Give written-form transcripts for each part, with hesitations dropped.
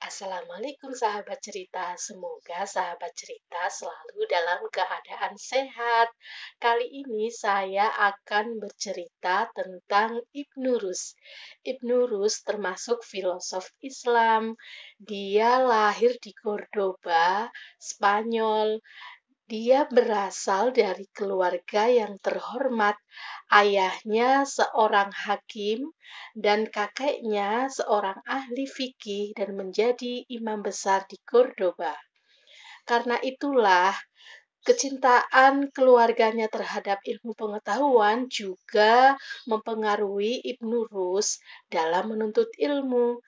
Assalamualaikum sahabat cerita, semoga sahabat cerita selalu dalam keadaan sehat. Kali ini saya akan bercerita tentang Ibnu Rus. Ibnu Rus termasuk filosof Islam. Dia lahir di Cordoba, Spanyol. Dia berasal dari keluarga yang terhormat. Ayahnya seorang hakim dan kakeknya seorang ahli fikih dan menjadi imam besar di Cordoba. Karena itulah kecintaan keluarganya terhadap ilmu pengetahuan juga mempengaruhi Ibnu Rus dalam menuntut ilmu.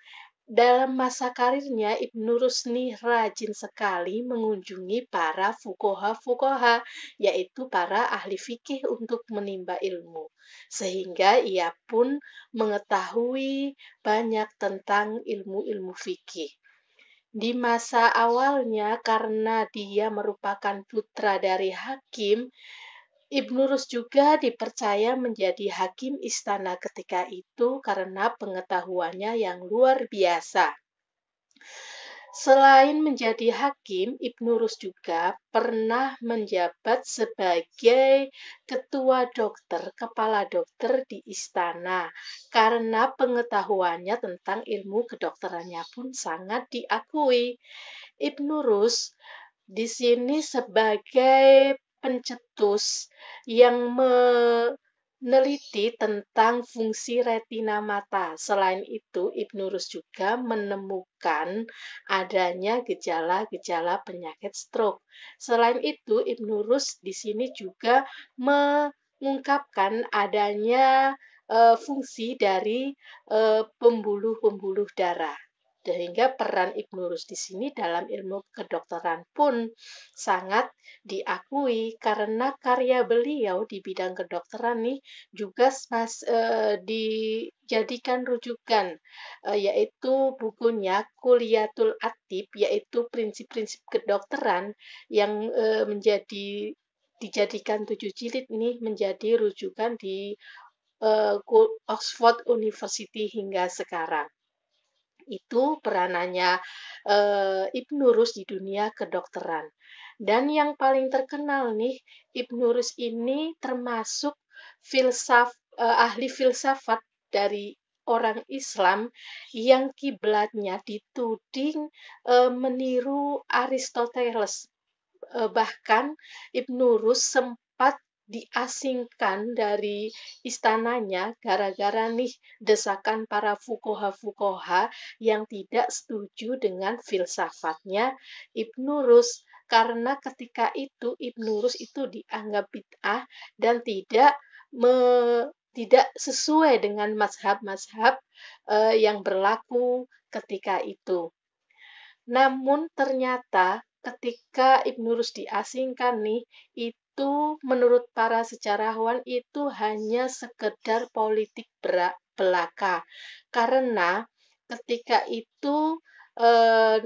Dalam masa karirnya, Ibnu Rusni rajin sekali mengunjungi para fuqaha-fuqaha, yaitu para ahli fikih untuk menimba ilmu. Sehingga ia pun mengetahui banyak tentang ilmu-ilmu fikih. Di masa awalnya, karena dia merupakan putra dari hakim, Ibnu Rus juga dipercaya menjadi hakim istana ketika itu karena pengetahuannya yang luar biasa. Selain menjadi hakim, Ibnu Rus juga pernah menjabat sebagai ketua dokter, kepala dokter di istana, karena pengetahuannya tentang ilmu kedokterannya pun sangat diakui. Ibnu Rus di sini sebagai pencetus yang meneliti tentang fungsi retina mata. Selain itu, Ibnu Rus juga menemukan adanya gejala-gejala penyakit stroke. Selain itu, Ibnu Rus di sini juga mengungkapkan adanya fungsi dari pembuluh-pembuluh darah. Sehingga peran Ibnu Rus di sini dalam ilmu kedokteran pun sangat diakui karena karya beliau di bidang kedokteran nih juga dijadikan rujukan, yaitu bukunya Kulliyatul Atib, yaitu prinsip-prinsip kedokteran yang dijadikan 7 jilid nih menjadi rujukan di Oxford University hingga sekarang. Itu peranannya Ibnu Rus di dunia kedokteran. Dan yang paling terkenal nih, Ibnu Rus ini termasuk ahli filsafat dari orang Islam yang kiblatnya dituding meniru Aristoteles. Bahkan Ibnu Rus sempat diasingkan dari istananya gara-gara nih desakan para fuqaha-fuqaha yang tidak setuju dengan filsafatnya Ibnu Rus. Karena ketika itu Ibnu Rus itu dianggap bid'ah dan tidak sesuai dengan mazhab-mazhab yang berlaku ketika itu. Namun ternyata ketika Ibnu Rus diasingkan nih, itu menurut para sejarawan itu hanya sekedar politik belaka. Karena ketika itu eh,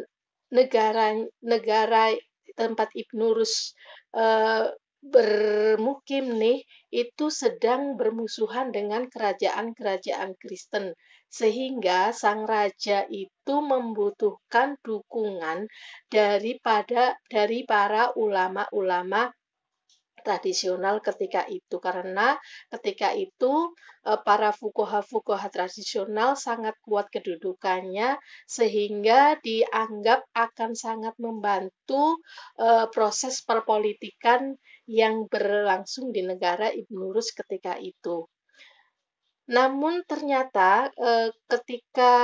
negara negara tempat Ibnu Rus eh, bermukim nih itu sedang bermusuhan dengan kerajaan-kerajaan Kristen. Sehingga sang raja itu membutuhkan dukungan dari para ulama-ulama tradisional ketika itu. Karena ketika itu para fuqaha-fuqaha tradisional sangat kuat kedudukannya sehingga dianggap akan sangat membantu proses perpolitikan yang berlangsung di negara Ibnu Rus ketika itu. Namun ternyata ketika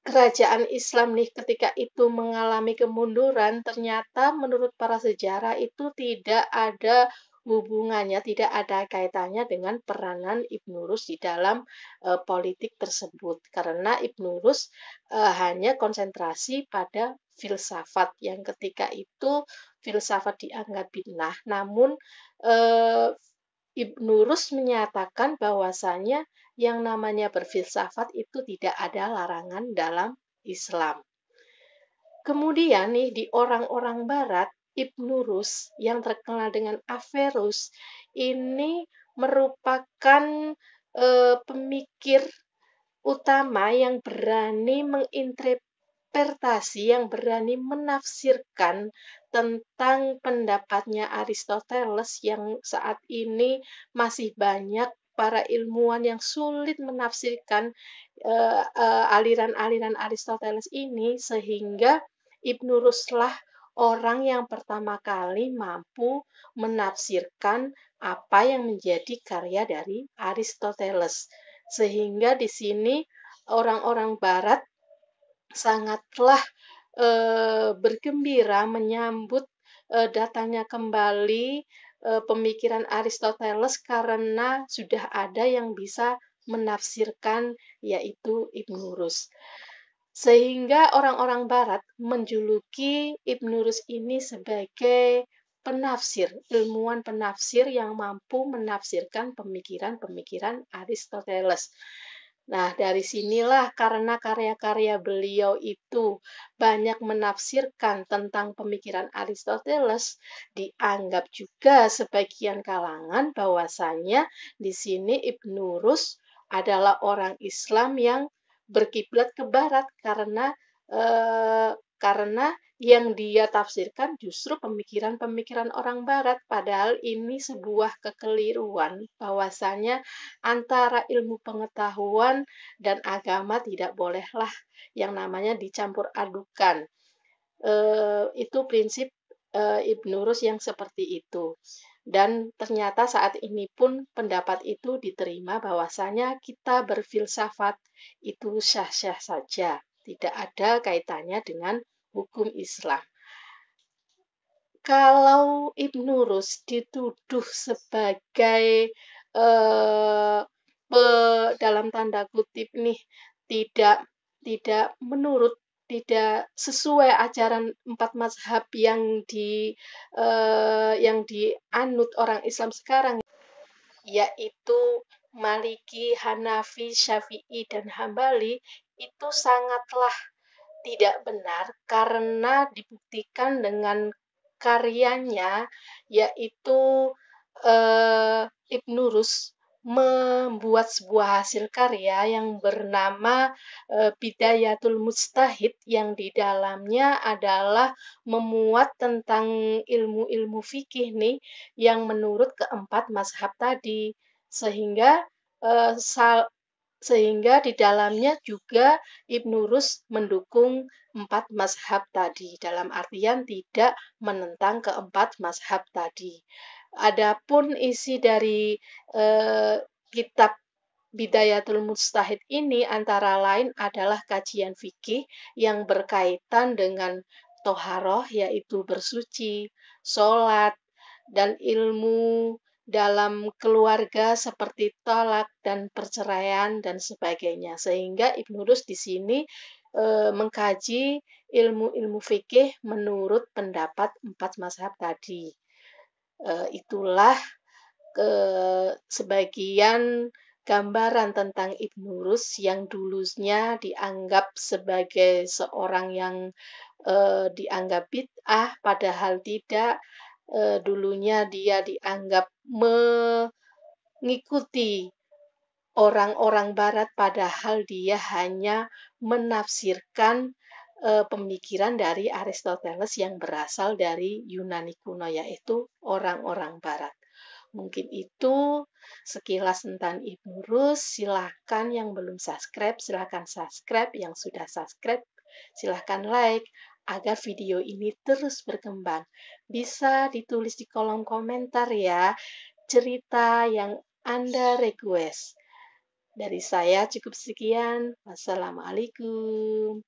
kerajaan Islam nih ketika itu mengalami kemunduran, ternyata menurut para sejarah itu tidak ada hubungannya, tidak ada kaitannya dengan peranan Ibnu Rus di dalam politik tersebut. Karena Ibnu Rus hanya konsentrasi pada filsafat yang ketika itu filsafat dianggap bid'ah. Namun eh, Ibnu Rus menyatakan bahwasanya yang namanya berfilsafat itu tidak ada larangan dalam Islam. Kemudian nih di orang-orang barat, Ibnu Rus yang terkenal dengan Averroes ini merupakan pemikir utama yang berani menginterpretasi, yang berani menafsirkan tentang pendapatnya Aristoteles yang saat ini masih banyak para ilmuwan yang sulit menafsirkan aliran-aliran Aristoteles ini, sehingga Ibnu Ruslah orang yang pertama kali mampu menafsirkan apa yang menjadi karya dari Aristoteles. Sehingga di sini orang-orang Barat sangatlah bergembira menyambut datangnya kembali pemikiran Aristoteles karena sudah ada yang bisa menafsirkan, yaitu Ibnu Rus. Sehingga orang-orang Barat menjuluki Ibnu Rus ini sebagai penafsir, ilmuwan penafsir yang mampu menafsirkan pemikiran-pemikiran Aristoteles. Nah, dari sinilah karena karya-karya beliau itu banyak menafsirkan tentang pemikiran Aristoteles, dianggap juga sebagian kalangan bahwasanya di sini Ibnu Rus adalah orang Islam yang berkiblat ke barat karena yang dia tafsirkan justru pemikiran-pemikiran orang barat, padahal ini sebuah kekeliruan bahwasanya antara ilmu pengetahuan dan agama tidak bolehlah yang namanya dicampur adukan. Itu prinsip Ibnu Rus yang seperti itu. Dan ternyata saat ini pun pendapat itu diterima bahwasanya kita berfilsafat itu syah-syah saja, tidak ada kaitannya dengan hukum Islam. Kalau Ibnu Rus dituduh sebagai dalam tanda kutip nih tidak tidak menurut tidak sesuai ajaran empat mazhab yang dianut orang Islam sekarang, yaitu Maliki, Hanafi, Syafi'i, dan Hambali, itu sangatlah tidak benar karena dibuktikan dengan karyanya, yaitu Ibnu Rus membuat sebuah hasil karya yang bernama Bidayatul Mujtahid, yang di dalamnya adalah memuat tentang ilmu-ilmu fikih nih yang menurut keempat mazhab tadi, sehingga di dalamnya juga Ibnu Rus mendukung empat mazhab tadi, dalam artian tidak menentang keempat mazhab tadi. Adapun isi dari kitab Bidayatul Mujtahid ini antara lain adalah kajian fikih yang berkaitan dengan toharoh, yaitu bersuci, sholat, dan ilmu dalam keluarga seperti talak dan perceraian dan sebagainya. Sehingga Ibnu Rus di sini mengkaji ilmu-ilmu fikih menurut pendapat empat mazhab tadi. Itulah sebagian gambaran tentang Ibnu Rus yang dulunya dianggap sebagai seorang yang dianggap bid'ah, padahal tidak. Dulunya dia dianggap mengikuti orang-orang barat, padahal dia hanya menafsirkan pemikiran dari Aristoteles yang berasal dari Yunani kuno, yaitu orang-orang barat. Mungkin itu sekilas tentang Ibnu Rus. Silahkan yang belum subscribe, silahkan subscribe. Yang sudah subscribe, silahkan like agar video ini terus berkembang. Bisa ditulis di kolom komentar ya, cerita yang Anda request. Dari saya cukup sekian. Wassalamualaikum.